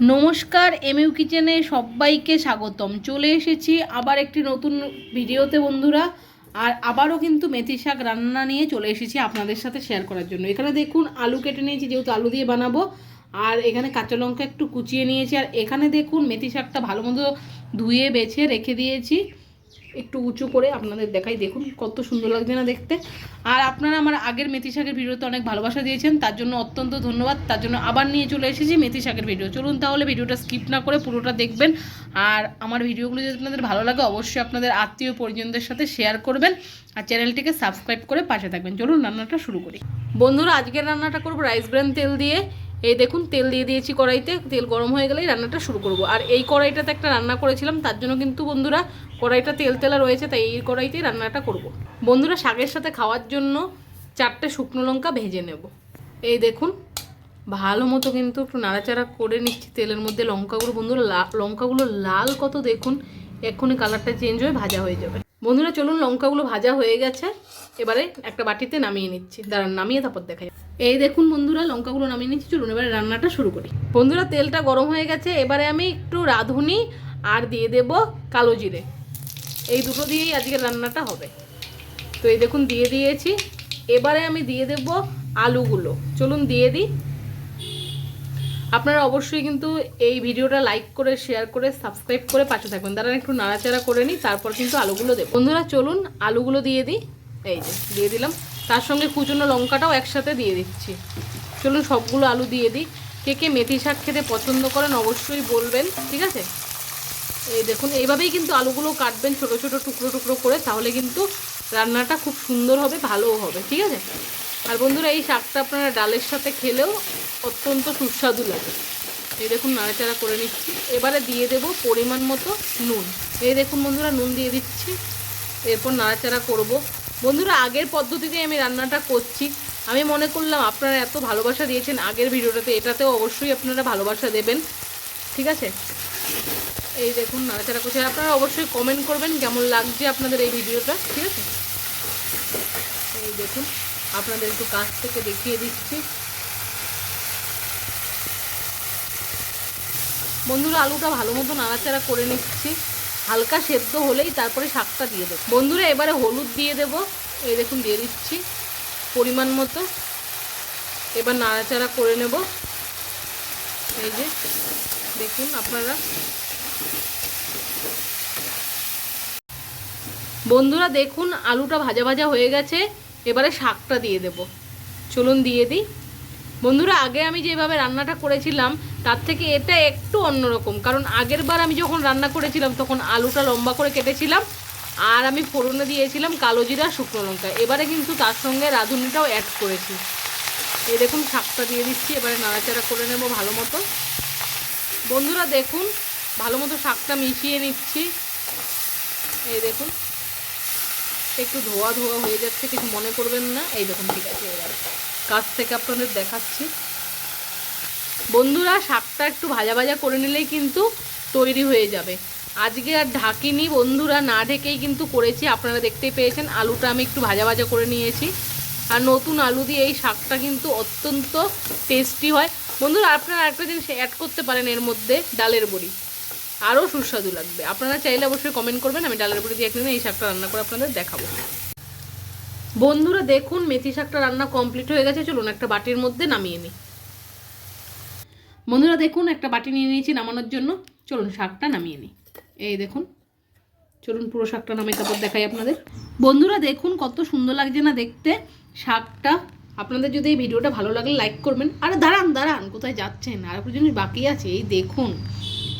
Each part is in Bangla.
নমস্কার, এমইউ কিচেনে সবাইকে স্বাগতম। চলে এসেছি আবার একটি নতুন ভিডিওতে বন্ধুরা। আর আবারও কিন্তু মেথি শাক রান্না নিয়ে চলে এসেছি আপনাদের সাথে শেয়ার করার জন্য। এখানে দেখুন আলু কেটে নিয়েছি, যেহেতু আলু দিয়ে বানাবো। আর এখানে কাঁচা লঙ্কা একটু কুচিয়ে নিয়েছি। আর এখানে দেখুন মেথি শাকটা ভালো মতো ধুয়ে বেছে রেখে দিয়েছি একটু উঁচু করে, আপনাদের দেখাই। দেখুন কত সুন্দর লাগছে না দেখতে। আর আপনারা আমার আগের মেথি শাকের ভিডিওতে অনেক ভালোবাসা দিয়েছেন, তার জন্য অত্যন্ত ধন্যবাদ। তার জন্য আবার নিয়ে চলে এসেছি মেথি শাকের ভিডিও। চলুন তাহলে ভিডিওটা স্কিপ না করে পুরোটা দেখবেন। আর আমার ভিডিওগুলো যদি আপনাদের ভালো লাগে অবশ্যই আপনাদের আত্মীয় পরিজনদের সাথে শেয়ার করবেন আর চ্যানেলটিকে সাবস্ক্রাইব করে পাশে থাকবেন। চলুন রান্নাটা শুরু করি বন্ধুরা। আজকের রান্নাটা করবো রাইস ব্র্যান তেল দিয়ে। এই দেখুন তেল দিয়ে দিয়েছি কড়াইতে, তেল গরম হয়ে গেলেই রান্নাটা শুরু করব। আর এই কড়াইটাতে একটা রান্না করেছিলাম, তার জন্য কিন্তু বন্ধুরা কড়াইটা তেল তেলা রয়েছে, তাই এই কড়াইতেই রান্নাটা করব। বন্ধুরা শাকের সাথে খাওয়ার জন্য 4টে শুকনো লঙ্কা ভেজে নেব। এই দেখুন ভালো মতো কিন্তু একটু নাড়াচাড়া করে নিচ্ছি তেলের মধ্যে লঙ্কাগুলো। বন্ধুরা লঙ্কাগুলো লাল কত দেখুন, এক্ষুনি কালারটা চেঞ্জ হয়ে ভাজা হয়ে যাবে। বন্ধুরা চলুন, লঙ্কাগুলো ভাজা হয়ে গেছে, এবারে একটা বাটিতে নামিয়ে নিচ্ছি। দাঁড়ান নামিয়ে তারপর দেখাই। এই দেখুন বন্ধুরা লঙ্কাগুলো নামিয়ে নিচ্ছি। চলুন এবারে রান্নাটা শুরু করি। বন্ধুরা তেলটা গরম হয়ে গেছে, এবারে আমি একটু রাঁধুনি আর দিয়ে দেব কালো জিরে। এই দুটো দিয়েই আজকে রান্নাটা হবে। তো এই দেখুন দিয়ে দিয়েছি। এবারে আমি দিয়ে দেব আলুগুলো। চলুন দিয়ে দিই। আপনারা অবশ্যই কিন্তু এই ভিডিওটা লাইক করে শেয়ার করে সাবস্ক্রাইব করে পাশে থাকবেন। দাঁড়ান একটু নাড়াচাড়া করে নিই, তারপর কিন্তু আলুগুলো দেব। বন্ধুরা চলুন আলুগুলো দিয়ে দিই। এই যে দিয়ে দিলাম, তার সঙ্গে কুচনো লঙ্কাটাও একসাথে দিয়ে দিচ্ছি। চলুন সবগুলো আলু দিয়ে দিই। কে কে মেথি শাক খেতে পছন্দ করেন অবশ্যই বলবেন, ঠিক আছে। এই দেখুন এইভাবেই কিন্তু আলুগুলো কাটবেন ছোট ছোট টুকরো টুকরো করে, তাহলে কিন্তু রান্নাটা খুব সুন্দর হবে, ভালোও হবে, ঠিক আছে। আর বন্ধুরা এই শাকটা আপনারা ডালের সাথে খেলেও অত্যন্ত সুস্বাদু লাগে। এই দেখুন নাড়াচাড়া করে নিচ্ছি। এবারে দিয়ে দেব পরিমাণ মতো নুন। এই দেখুন বন্ধুরা নুন দিয়ে দিচ্ছি, এরপর নাড়াচাড়া করব। বন্ধুরা আগের পদ্ধতিতে আমি রান্নাটা করছি। আমি মনে করলাম আপনারা এত ভালোবাসা দিয়েছেন আগের ভিডিওটাতে, এটাতেও অবশ্যই আপনারা ভালোবাসা দেবেন, ঠিক আছে। এই দেখুন নাড়াচাড়া করছি। আপনারা অবশ্যই কমেন্ট করবেন কেমন লাগছে আপনাদের এই ভিডিওটা, ঠিক আছে। এই দেখুন আপনাদের একটু কাছ থেকে দেখিয়ে দিচ্ছি। বন্ধুরা আলুটা ভালো মতো নাড়াচাড়া করে নিচ্ছি, হালকা সেদ্ধ হলেই তারপরে শাকটা দিয়ে দেবো। বন্ধুরা এবারে হলুদ দিয়ে দেব। এই দেখুন দিয়ে দিচ্ছি পরিমাণ মতো। এবার নাড়াচাড়া করে নেব। এই যে দেখুন আপনারা। বন্ধুরা দেখুন আলুটা ভাজা ভাজা হয়ে গেছে, এবারে শাকটা দিয়ে দেব। চলুন দিয়ে দিই। বন্ধুরা আগে আমি যেভাবে রান্নাটা করেছিলাম তার থেকে এটা একটু অন্যরকম, কারণ আগের বার আমি যখন রান্না করেছিলাম তখন আলুটা লম্বা করে কেটেছিলাম আর আমি ফোড়নে দিয়েছিলাম কালো জিরা শুকনো লঙ্কা। এবারে কিন্তু তার সঙ্গে রাঁধুনিটাও অ্যাড করেছি। এই দেখুন শাকটা দিয়ে দিচ্ছি, এবারে নাড়াচাড়া করে নেব ভালো মতো। বন্ধুরা দেখুন ভালো মতো শাকটা মিশিয়ে নিচ্ছি। এই দেখুন একটু ধোয়া ধোয়া হয়ে যাচ্ছে, কিছু মনে করবেন না। এই দেখুন ঠিক আছে, এবার কাছ থেকে আপনাদের দেখাচ্ছি। বন্ধুরা শাকটা একটু ভাজা ভাজা করে নিলেই কিন্তু তৈরি হয়ে যাবে। আজকে আর ঢাকিনি বন্ধুরা, না ঢেকেই কিন্তু করেছি। আপনারা দেখতেই পেয়েছেন আলুটা আমি একটু ভাজা ভাজা করে নিয়েছি। আর নতুন আলু দিয়ে এই শাকটা কিন্তু অত্যন্ত টেস্টি হয়। বন্ধুরা আপনারা আরেকটা জিনিস অ্যাড করতে পারেন এর মধ্যে, ডালের বড়ি, আরও সুস্বাদু লাগবে। আপনারা চাইলে অবশ্যই কমেন্ট করবেন, আমি ডালের বড়ি দিয়ে একদিন এই শাকটা রান্না করে আপনাদের দেখাবো। বন্ধুরা দেখুন মেথি শাকটা রান্না কমপ্লিট হয়ে গেছে। চলুন একটা বাটির মধ্যে নামিয়ে নিই। বন্ধুরা দেখুন একটা বাটি নিয়ে নিয়েছি নামানোর জন্য। চলুন শাকটা নামিয়ে নিই। এই দেখুন চলুন পুরো শাকটা নামিয়ে তারপর দেখাই আপনাদের। বন্ধুরা দেখুন কত সুন্দর লাগছে না দেখতে শাকটা। আপনাদের যদি এই ভিডিওটা ভালো লাগলে লাইক করবেন। আরে দাঁড়ান দাঁড়ান, কোথায় যাচ্ছেন, আর একটা জিনিস বাকি আছে। এই দেখুন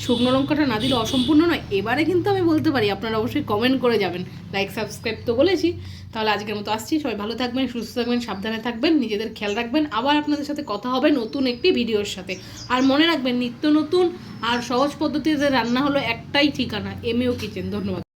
শুকনো লঙ্কাটা না দিলে অসম্পূর্ণ নয়। এবারে কিন্তু আমি বলতে পারি, আপনারা অবশ্যই কমেন্ট করে যাবেন। লাইক সাবস্ক্রাইব তো বলেছি। তাহলে আজকের মতো আসছি। সবাই ভালো থাকবেন, সুস্থ থাকবেন, সাবধানে থাকবেন, নিজেদের খেয়াল রাখবেন। আবার আপনাদের সাথে কথা হবে নতুন একটি ভিডিওর সাথে। আর মনে রাখবেন নিত্য নতুন আর সহজ পদ্ধতিতে রান্না হলো একটাই ঠিকানা, এমইউ কিচেন। ধন্যবাদ।